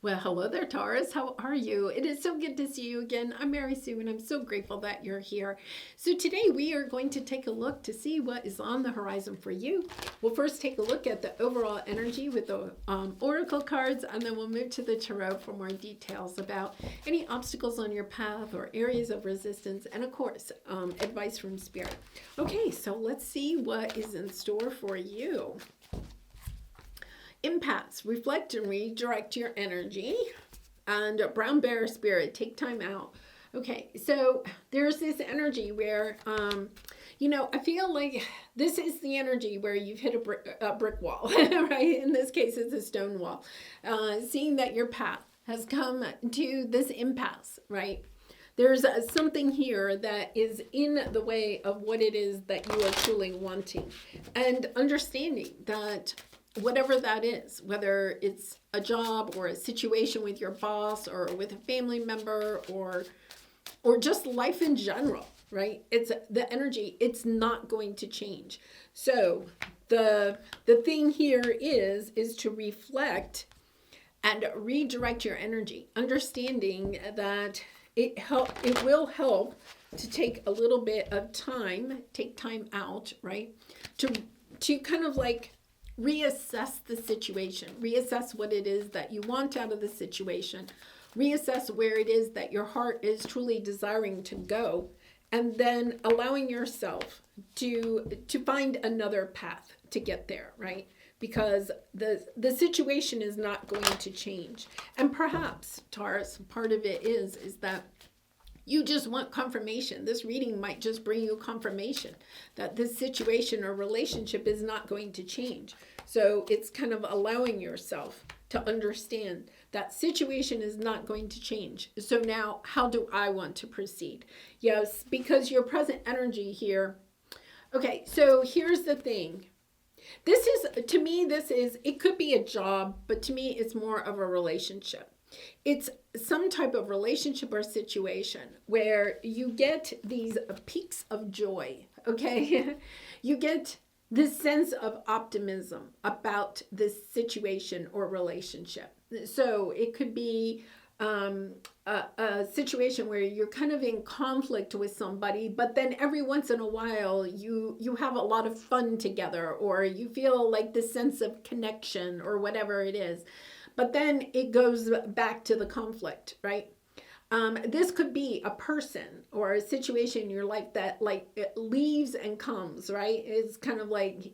Well, hello there, Taurus. How are you? It is so good to see you again. I'm Mary Sue, and I'm so grateful that you're here. So today we are going to take a look to see what is on the horizon for you. We'll first take a look at the overall energy with the oracle cards, and then we'll move to the tarot for more details about any obstacles on your path or areas of resistance, and of course, advice from Spirit. Okay, so let's see what is in store for you. Impasse, reflect and redirect your energy. And brown bear spirit, take time out. Okay, so there's this energy where, I feel like this is the energy where you've hit a brick wall, right? In this case, it's a stone wall. Seeing that your path has come to this impasse, right? There's something here that is in the way of what it is that you are truly wanting. And understanding that whatever that is, whether it's a job or a situation with your boss or with a family member or just life in general, right? It's the energy, it's not going to change. So the thing here is to reflect and redirect your energy, understanding that it will help to take a little bit of time, take time out, right? To kind of like reassess the situation, reassess what it is that you want out of the situation, reassess where it is that your heart is truly desiring to go, and then allowing yourself to find another path to get there, right? Because the situation is not going to change. And perhaps, Taurus, part of it is that you just want confirmation. This reading might just bring you confirmation that this situation or relationship is not going to change. So it's kind of allowing yourself to understand that situation is not going to change. So now, how do I want to proceed? Yes, because your present energy here. Okay, so here's the thing. To me, it could be a job, but to me, it's more of a relationship. It's some type of relationship or situation where you get these peaks of joy, okay? You get this sense of optimism about this situation or relationship. So it could be a situation where you're kind of in conflict with somebody, but then every once in a while you have a lot of fun together, or you feel like this sense of connection or whatever it is. But then it goes back to the conflict, right? This could be a person or a situation in your life that like it leaves and comes, right? It's kind of like,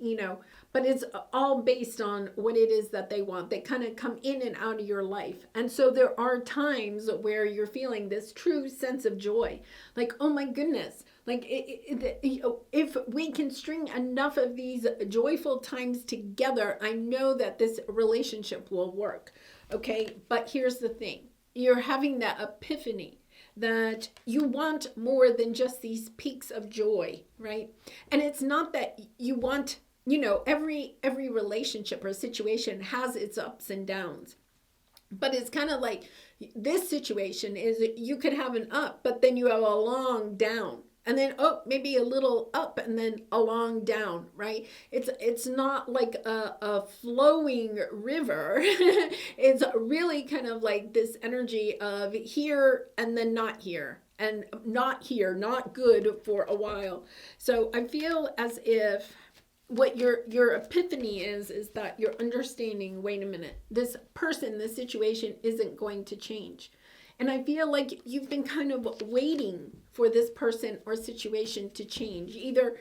but it's all based on what it is that they want. They kind of come in and out of your life. And so there are times where you're feeling this true sense of joy. Like, oh my goodness, like if we can string enough of these joyful times together, I know that this relationship will work. Okay, but here's the thing. You're having that epiphany that you want more than just these peaks of joy, right? And it's not that you want, every relationship or situation has its ups and downs. But it's kind of like this situation is you could have an up, but then you have a long down. And then, maybe a little up and then a long down, right? It's not like a flowing river. It's really kind of like this energy of here and then not here. And not here, not good for a while. So I feel as if what your epiphany is that you're understanding, wait a minute, this person, this situation isn't going to change. And I feel like you've been kind of waiting for this person or situation to change. Either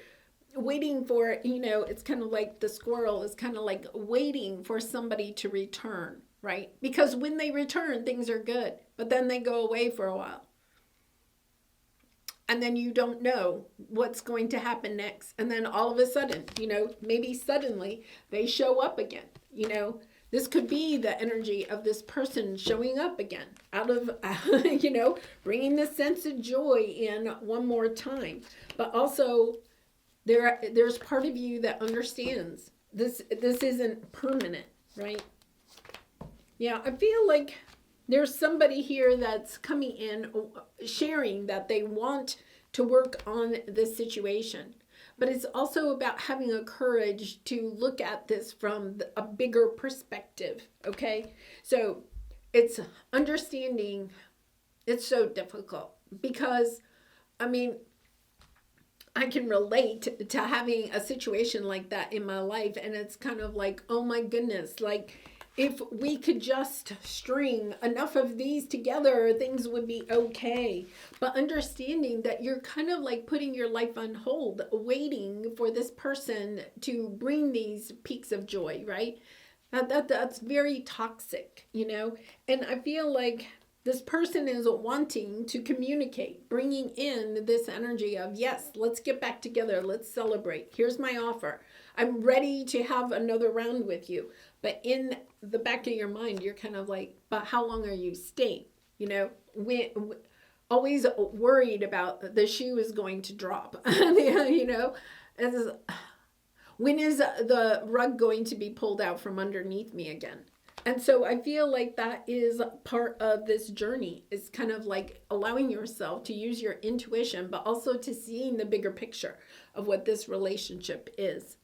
waiting for, it's kind of like the squirrel is kind of like waiting for somebody to return, right? Because when they return, things are good. But then they go away for a while. And then you don't know what's going to happen next. And then all of a sudden, maybe suddenly they show up again, This could be the energy of this person showing up again out of, bringing this sense of joy in one more time. But also, there's part of you that understands this isn't permanent, right? Yeah, I feel like there's somebody here that's coming in, sharing that they want to work on this situation. But it's also about having a courage to look at this from a bigger perspective, okay? So it's understanding. It's so difficult because, I mean, I can relate to having a situation like that in my life. And it's kind of like, oh my goodness, like if we could just string enough of these together, things would be okay. But understanding that you're kind of like putting your life on hold, waiting for this person to bring these peaks of joy, right? That's very toxic, you know? And I feel like this person is wanting to communicate, bringing in this energy of, yes, let's get back together. Let's celebrate. Here's my offer. I'm ready to have another round with you. But in the back of your mind, you're kind of like, but how long are you staying? You know, always worried about the shoe is going to drop. You know, when is the rug going to be pulled out from underneath me again? And so I feel like that is part of this journey. It's kind of like allowing yourself to use your intuition, but also to seeing the bigger picture of what this relationship is.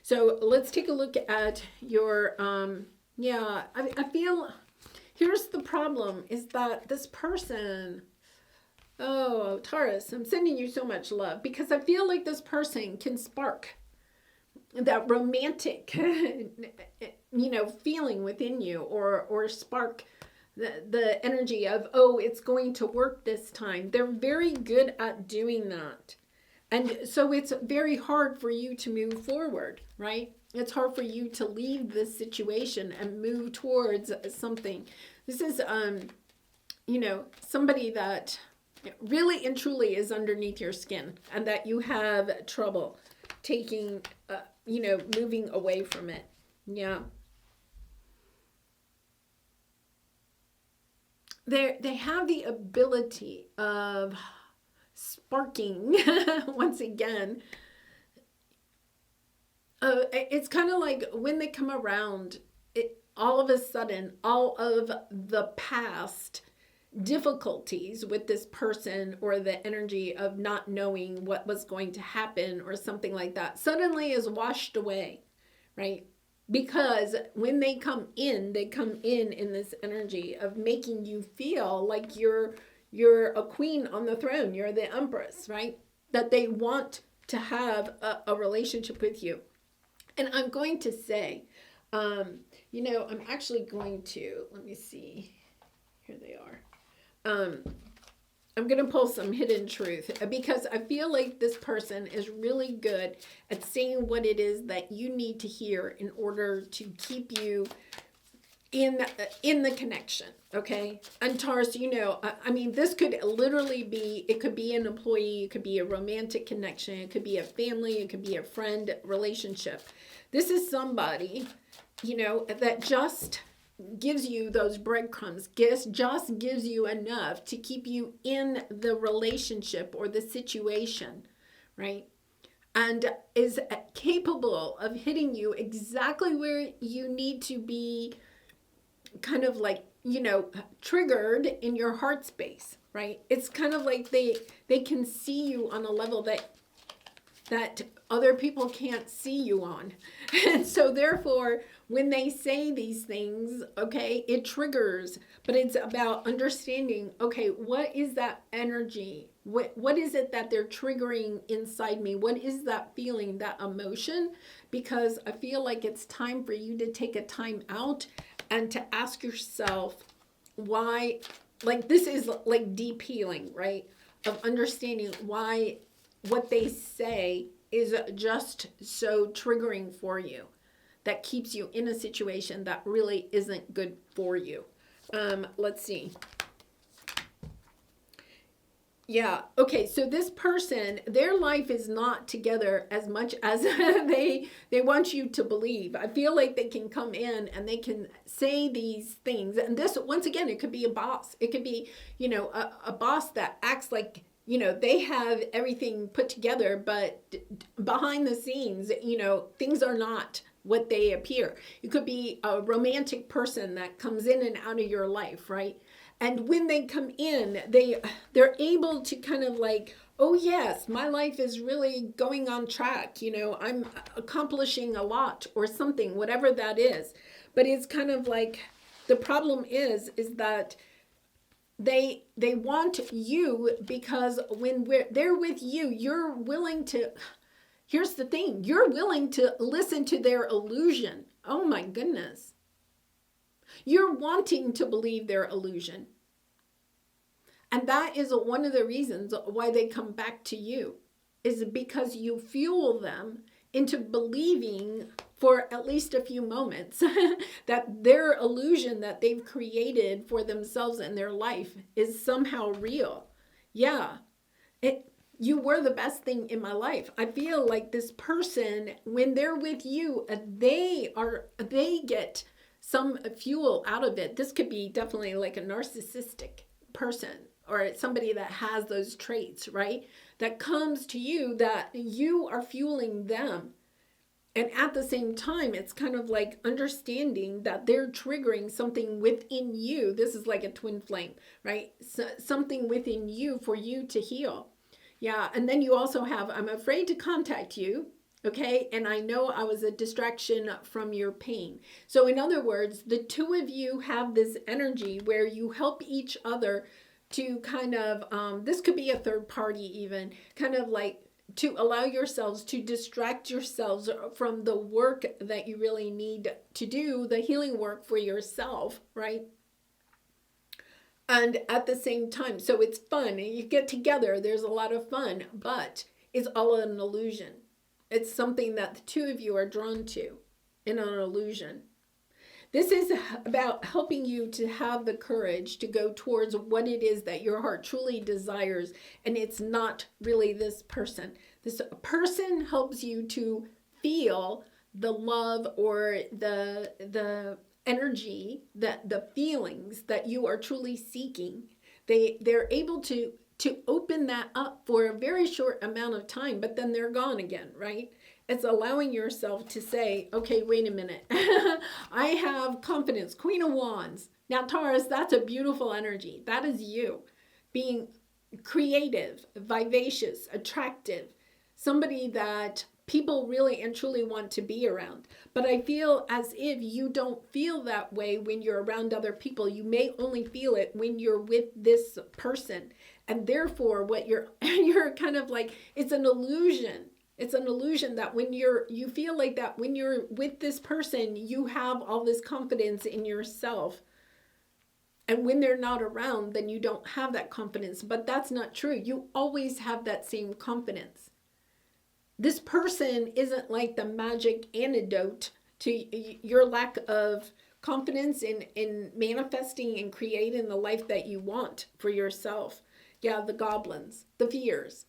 So let's take a look at your, I feel, here's the problem is that this person, oh, Taurus, I'm sending you so much love because I feel like this person can spark that romantic, feeling within you, or spark the energy of, oh, it's going to work this time. They're very good at doing that. And so it's very hard for you to move forward, right? It's hard for you to leave this situation and move towards something. This is, somebody that really and truly is underneath your skin and that you have trouble taking, moving away from it. Yeah. They have the ability of sparking once again. It's kind of like when they come around, all of a sudden, all of the past difficulties with this person or the energy of not knowing what was going to happen or something like that suddenly is washed away, right? Because when they come in this energy of making you feel like you're a queen on the throne, you're the empress, right? That they want to have a relationship with you. And I'm going to say, I'm actually going to, let me see, here they are. I'm going to pull some hidden truth because I feel like this person is really good at saying what it is that you need to hear in order to keep you in the connection. Okay. And Taurus, this could literally be, it could be an employee, it could be a romantic connection, it could be a family, it could be a friend relationship. This is somebody, that just gives you those breadcrumbs, just gives you enough to keep you in the relationship or the situation, right? And is capable of hitting you exactly where you need to be, kind of like, triggered in your heart space, right? It's kind of like they can see you on a level that other people can't see you on. And so therefore, when they say these things, okay, it triggers, but it's about understanding, okay, what is that energy? What is it that they're triggering inside me? What is that feeling, that emotion? Because I feel like it's time for you to take a time out and to ask yourself why, like this is like deep healing, right? Of understanding why what they say is just so triggering for you, that keeps you in a situation that really isn't good for you. Let's see. Yeah. Okay. So this person, their life is not together as much as they want you to believe. I feel like they can come in and they can say these things. And this, once again, it could be a boss. It could be, a boss that acts like, they have everything put together, but behind the scenes, things are not what they appear. It could be a romantic person that comes in and out of your life, right? And when they come in, they're able to kind of like, oh yes, my life is really going on track. I'm accomplishing a lot or something, whatever that is. But it's kind of like, The problem is that they want you, because when they're with you, you're willing to, here's the thing, you're willing to listen to their illusion. Oh my goodness. You're wanting to believe their illusion. And that is one of the reasons why they come back to you, is because you fuel them into believing for at least a few moments that their illusion that they've created for themselves and their life is somehow real. Yeah, you were the best thing in my life. I feel like this person, when they're with you, they get some fuel out of it. This could be definitely like a narcissistic person, or somebody that has those traits, right? That comes to you, that you are fueling them. And at the same time, it's kind of like understanding that they're triggering something within you. This is like a twin flame, right? So, something within you for you to heal. Yeah, and then you also have, I'm afraid to contact you, okay? And I know I was a distraction from your pain. So in other words, the two of you have this energy where you help each other to kind of, this could be a third party even, kind of like to allow yourselves to distract yourselves from the work that you really need to do, the healing work for yourself, right? And at the same time, so it's fun. You get together, there's a lot of fun, but it's all an illusion. It's something that the two of you are drawn to in an illusion. This is about helping you to have the courage to go towards what it is that your heart truly desires. And it's not really this person. This person helps you to feel the love or the energy, that the feelings that you are truly seeking. They're able to open that up for a very short amount of time, but then they're gone again, right? It's allowing yourself to say, okay, wait a minute. I have confidence. Queen of Wands. Now, Taurus, that's a beautiful energy. That is you being creative, vivacious, attractive, somebody that people really and truly want to be around. But I feel as if you don't feel that way when you're around other people. You may only feel it when you're with this person. And therefore, what you're kind of like, it's an illusion. It's an illusion that when you feel like that when you're with this person, you have all this confidence in yourself. And when they're not around, then you don't have that confidence. But that's not true. You always have that same confidence. This person isn't like the magic antidote to your lack of confidence in manifesting and creating the life that you want for yourself. Yeah, the goblins, the fears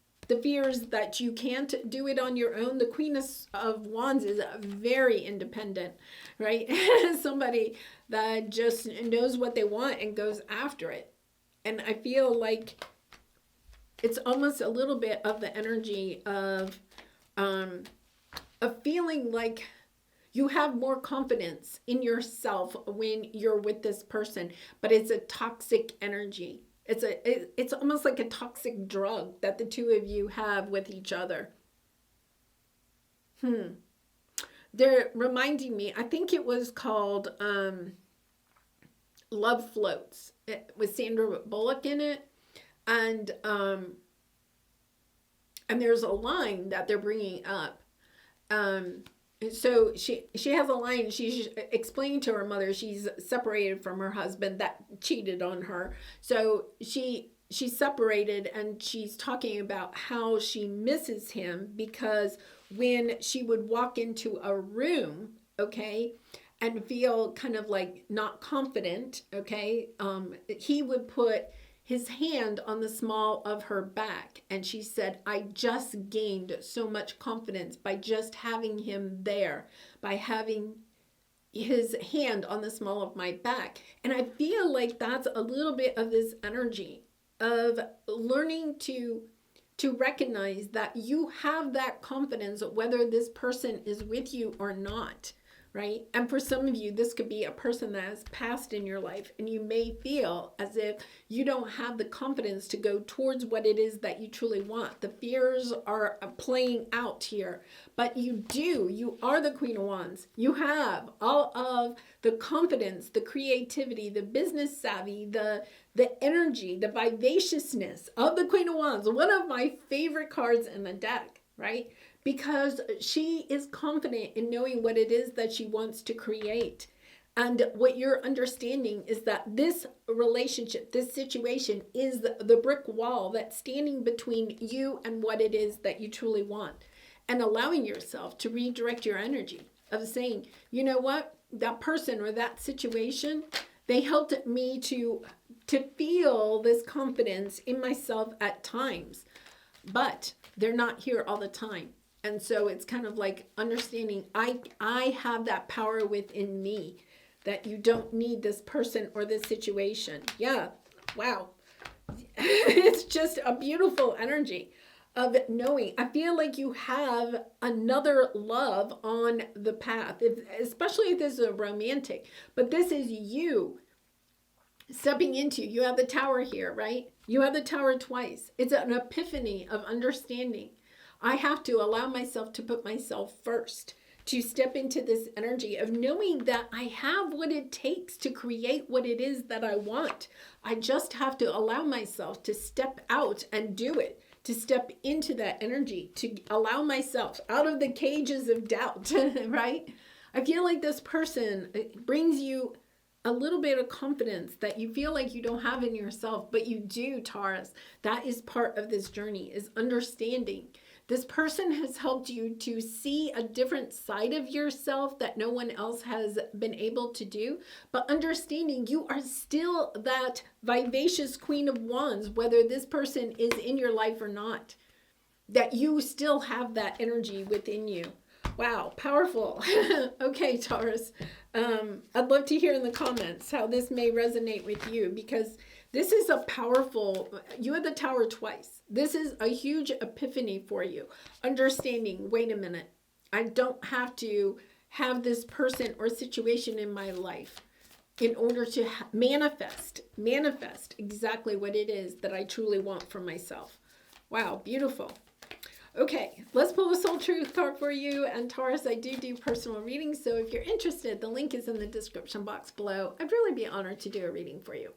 that you can't do it on your own. The Queen of Wands is very independent, right? Somebody that just knows what they want and goes after it. And I feel like it's almost a little bit of the energy of feeling like you have more confidence in yourself when you're with this person, but it's a toxic energy. It's almost like a toxic drug that the two of you have with each other. They're reminding me, I think it was called Love Floats, with Sandra Bullock in it. And there's a line that they're bringing up. So she has a line. She's explaining to her mother she's separated from her husband that cheated on her. So she's separated, and she's talking about how she misses him because when she would walk into a room, okay, and feel kind of like not confident, okay, he would put his hand on the small of her back. And she said, I just gained so much confidence by just having him there, by having his hand on the small of my back. And I feel like that's a little bit of this energy of learning to recognize that you have that confidence whether this person is with you or not, right? And for some of you, this could be a person that has passed in your life, and you may feel as if you don't have the confidence to go towards what it is that you truly want. The fears are playing out here, but you do. You are the Queen of Wands. You have all of the confidence, the creativity, the business savvy, the energy, the vivaciousness of the Queen of Wands. One of my favorite cards in the deck, right? Because she is confident in knowing what it is that she wants to create. And what you're understanding is that this relationship, this situation is the brick wall that's standing between you and what it is that you truly want. And allowing yourself to redirect your energy of saying, you know what, that person or that situation, they helped me to feel this confidence in myself at times, but they're not here all the time. And so it's kind of like understanding I have that power within me, that you don't need this person or this situation. Yeah. Wow. It's just a beautiful energy of knowing. I feel like you have another love on the path, especially if this is a romantic, but this is you stepping into. You have the Tower here, right? You have the Tower twice. It's an epiphany of understanding. I have to allow myself to put myself first, to step into this energy of knowing that I have what it takes to create what it is that I want. I just have to allow myself to step out and do it, to step into that energy, to allow myself out of the cages of doubt, right? I feel like this person brings you a little bit of confidence that you feel like you don't have in yourself, but you do, Taurus. That is part of this journey, is understanding. This person has helped you to see a different side of yourself that no one else has been able to do, but understanding you are still that vivacious Queen of Wands, whether this person is in your life or not, that you still have that energy within you. Wow, powerful. Okay, Taurus. I'd love to hear in the comments how this may resonate with you, because this is a powerful, you had the Tower twice. This is a huge epiphany for you. Understanding, wait a minute, I don't have to have this person or situation in my life in order to manifest exactly what it is that I truly want for myself. Wow, beautiful. Okay, let's pull a soul truth card for you. And Taurus, I do personal readings, so if you're interested, the link is in the description box below. I'd really be honored to do a reading for you.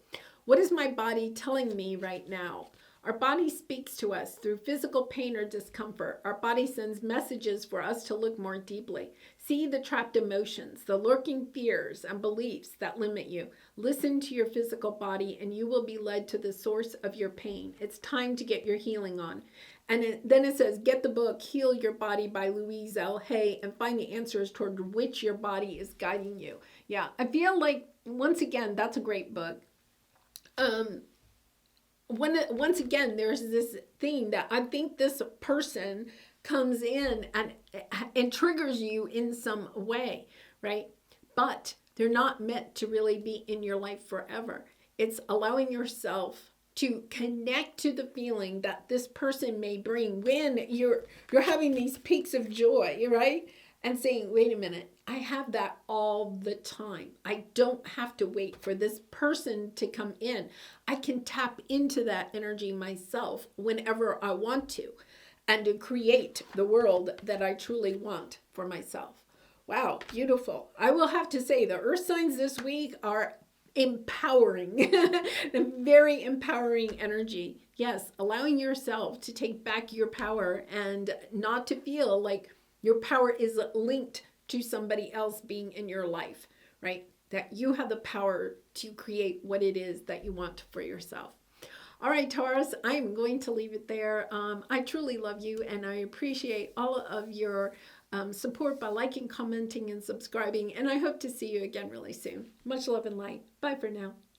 What is my body telling me right now? Our body speaks to us through physical pain or discomfort. Our body sends messages for us to look more deeply. See the trapped emotions, the lurking fears and beliefs that limit you. Listen to your physical body and you will be led to the source of your pain. It's time to get your healing on. And then it says, get the book, Heal Your Body by Louise L. Hay, and find the answers toward which your body is guiding you. Yeah, I feel like, once again, that's a great book. Once again, there's this thing that I think this person comes in and triggers you in some way, right? But they're not meant to really be in your life forever. It's allowing yourself to connect to the feeling that this person may bring when you're having these peaks of joy, right? And saying, wait a minute, I have that all the time. I don't have to wait for this person to come in. I can tap into that energy myself whenever I want to, and to create the world that I truly want for myself. Wow, beautiful. I will have to say the earth signs this week are empowering, very empowering energy. Yes, allowing yourself to take back your power and not to feel like your power is linked to somebody else being in your life, right? That you have the power to create what it is that you want for yourself. All right, Taurus, I'm going to leave it there. I truly love you, and I appreciate all of your support by liking, commenting, and subscribing. And I hope to see you again really soon. Much love and light. Bye for now.